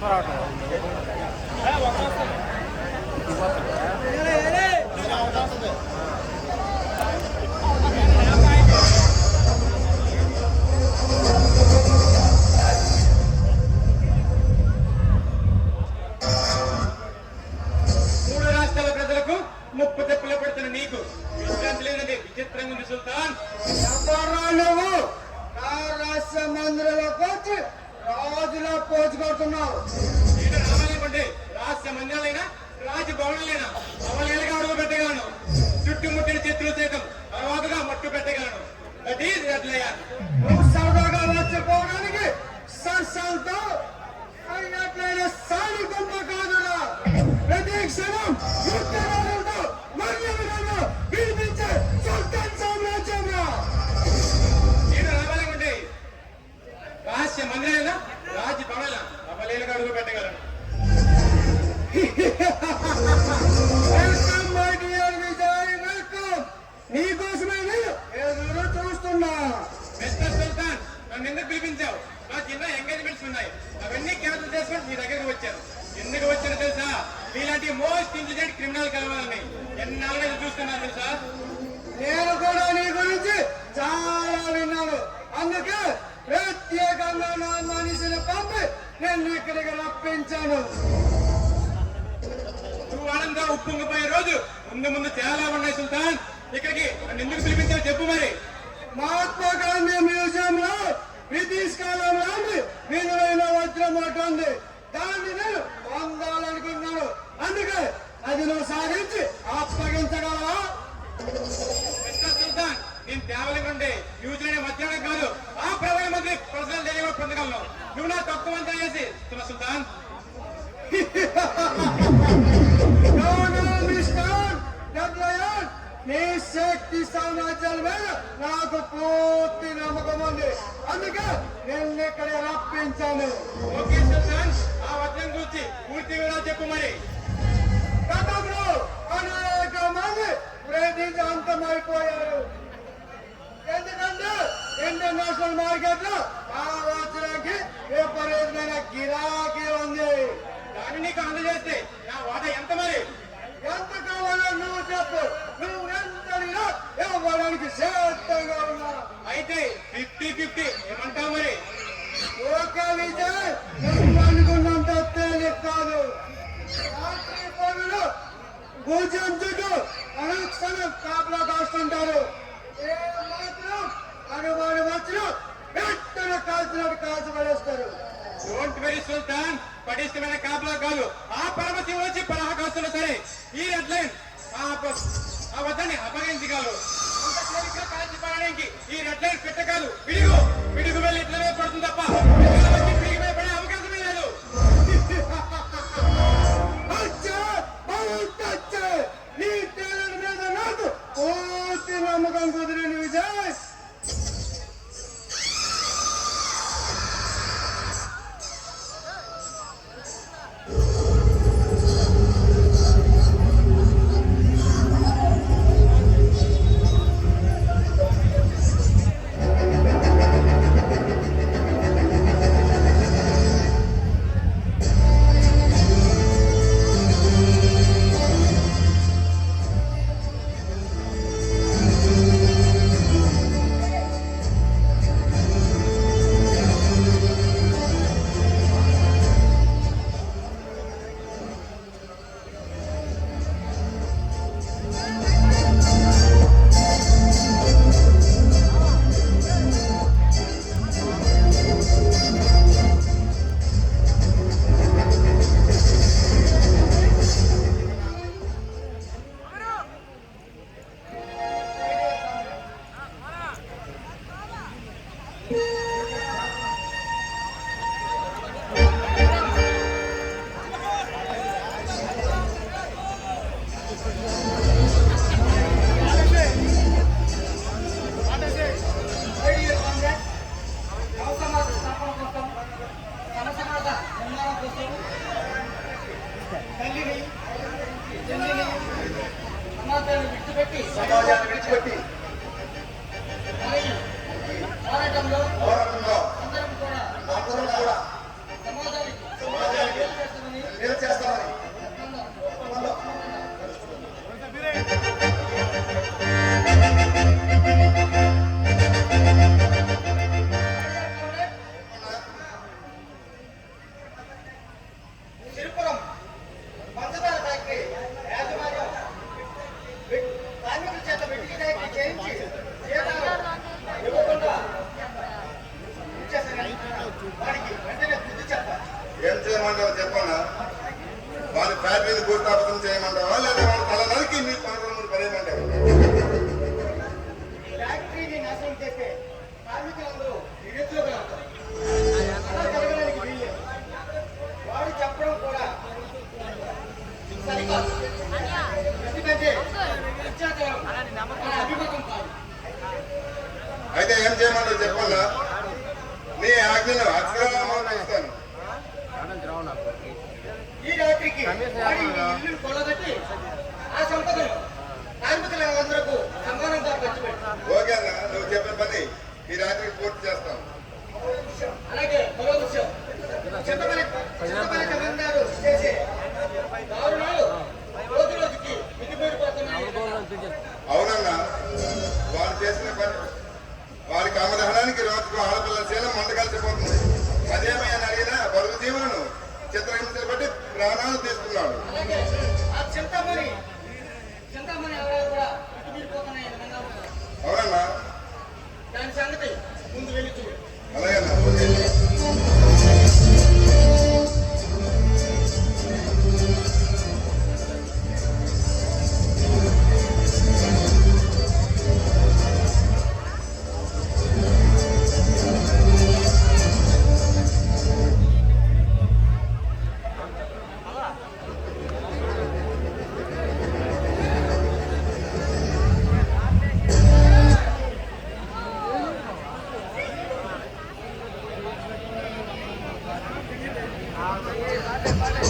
రాష్ట్రాల ప్రజలకు ముప్పు తెప్పులు పెడుతున్న నీకు విశ్రాంతి లేదండి. విచిత్రంగా ఉంది సుల్తాన్. నువ్వు నా రాష్ట్ర మందిరంలోకి వచ్చి రాజులా పోచుకొడుతున్నావు. రావాలనుకుంటే రాష్ట్ర మందిరాలైనా రాజభవనాలైనా అవలేలుగా అడుగు పెట్టగలను. చుట్టుముట్టిన చేతులు సైతం తర్వాతగా మట్టు పెట్టగలను. That is రెడ్లయ్య. నువ్వు సరదాగా వచ్చిపోవడానికి సరసాలతో అయినట్లయిన సైనికంతో కాదురా. ప్రతి క్షణం యుద్ధరాలతో మర్యాదగా వినిపించే సుల్తాన్ సామ్రాజ్యం. నేను రావాలనుకుంటే రాష్ట్ర మందిరాలైనా రాజభవనాలైనా అవలేలుగా అడుగు పెట్టగలను. Welcome my dear Vijay, welcome. నీకోసమే నేను ఎదురు చూస్తున్నా. మిస్టర్ సుల్తాన్, నన్ను ఎందుకు పిలిపించావు? నాకు ఎన్నో ఎంగేజ్మెంట్స్ ఉన్నాయి. అవన్నీ క్యాన్సిల్ చేసుకొని మీ దగ్గరికి వచ్చాను. ఎందుకు వచ్చాను తెలుసా? మీలాంటి మోస్ట్ ఇంటెలిజెంట్ క్రిమినల్ కలవాలని ఎన్నాళ్ళుగా చూస్తున్నాను తెలుసా? నేను కూడా నీ గురించి చాలా విన్నాను. అందుకే ప్రత్యేకంగా నా మనిషిని పంపి నేను ఇక్కడికి రప్పించాను. నువ్వు ఆనందంగా ఉప్పొంగిపోయే రోజు ముందు ముందు చాలా ఉన్నాయి సుల్తాన్. ఇక్కడికి నన్ను ఎందుకు పిలిపించావు చెప్పు మరి. మహాత్మా గాంధీ మ్యూజియం లో బ్రిటిష్ కాలం లాంటి విలువైన వజ్రం ఒకటి ఉంది. దాన్ని నేను పొందాలనుకున్నాను. అందుకే అది నువ్వు సాధించి అప్పగించగలవా? మిస్టర్ సుల్తాన్, నేను తేవాలనుకుంటే మ్యూజియం మధ్యాహ్నం కాదు ఆ ప్రధానమంత్రి పర్సనల్ డెలివరీ పొందగలను. నువ్వు నా తక్కువ అంతా చేసి సుల్తాన్. నీ శక్తి సామ్రాజ్యాల మీద నాకు పూర్తి నమ్మకం ఉంది. అందుకే నేను ఇక్కడ రప్పించాను. ఓకే సుల్తాన్, ఆ వజ్రం గురించి పూర్తి వివరాలు చెప్పు మరి. గతంలో అనేక మంది బ్రిటిష్ అంతమైపోయారు. ఎందుకంటే ఇంటర్నేషనల్ మార్కెట్ లో ఆ వజ్రానికి విపరీతమైన గిరాకీ ఉంది. దాన్ని నీకు అందజేస్తే నా వాటా ఎంత మరి? ఎంత కావాలో నువ్వు చెప్పు. నువ్వు ఎంతైనా ఇవ్వడానికి సిద్ధంగా ఉన్నా. అయితే 50-50 ఏమంటావు మరి? ఓకే విజయ్, నువ్వు అనుకున్నంత తేలిక కాదు. రాత్రి పనులు భోజనం చుట్టూ అనుక్షణం కాపలా కాస్తుంటారు. ఏ మాత్రం అనుమానం వచ్చినా వెంటనే కాల్చినట్టు కాల్చి పడేస్తారు. డోంట్ వెరీ సుల్తాన్, పటిష్టమైన కాపలా కాదు. ఆ పరమశివుడు వచ్చి పరాహ కాస్తున్నా సరే ఈ రెడ్ లైన్ ఆ వద్దని అప్పగించగలరు. అంత తేలిగ్గా కాల్చి పడడానికి ఈ రెడ్ లైన్ పెట్టగలరు. పిడుగు వెళ్ళి ఇట్లా మీద పడుతుంది తప్ప పిడుగు మీద పడే అవకాశమే లేదు. నీ తేలిక మీద నాకు పూర్తి నమ్మకం కుదిరింది విజయ్. సమాజాన్ని విడిచిపెట్టి పోరాటంలో అందరం కూడా సమాజానికి ఈ రాత్రికి వాడి ఇల్లు కొల్లగొట్టి ఆ సంపదను కార్మికులందరకు సమానంగా పంచిపెట్టు. ఓకే అన్న, నువ్వు చెప్పిన పని ఈ రాత్రికి పూర్తి చేస్తాం. అలాగే మరో విషయం, చింతపల్లి జమీందారు చేసే దారుణాలు రోజు రోజుకి మితిమీరిపోతున్నాయి. అవునన్నా, వారు చేసిన పని వారి కామదహనానికి రోజుకు ఆడపిల్లల శీలం మంట కలిసిపోతుంది. అదేమైనా అడిగినా బరువు జీవులను చిత్రహింసలు బట్టి ప్రాణాలు తీస్తున్నాడు. అలాగే ఆ చింతమణి ఎవరో కూడా మితిమీరిపోతున్నాయని విన్నాము. అవునన్నా, దాని సంగతి ముందు వెళ్ళి చూడు. అలాగేనా, ఓకే. ఆ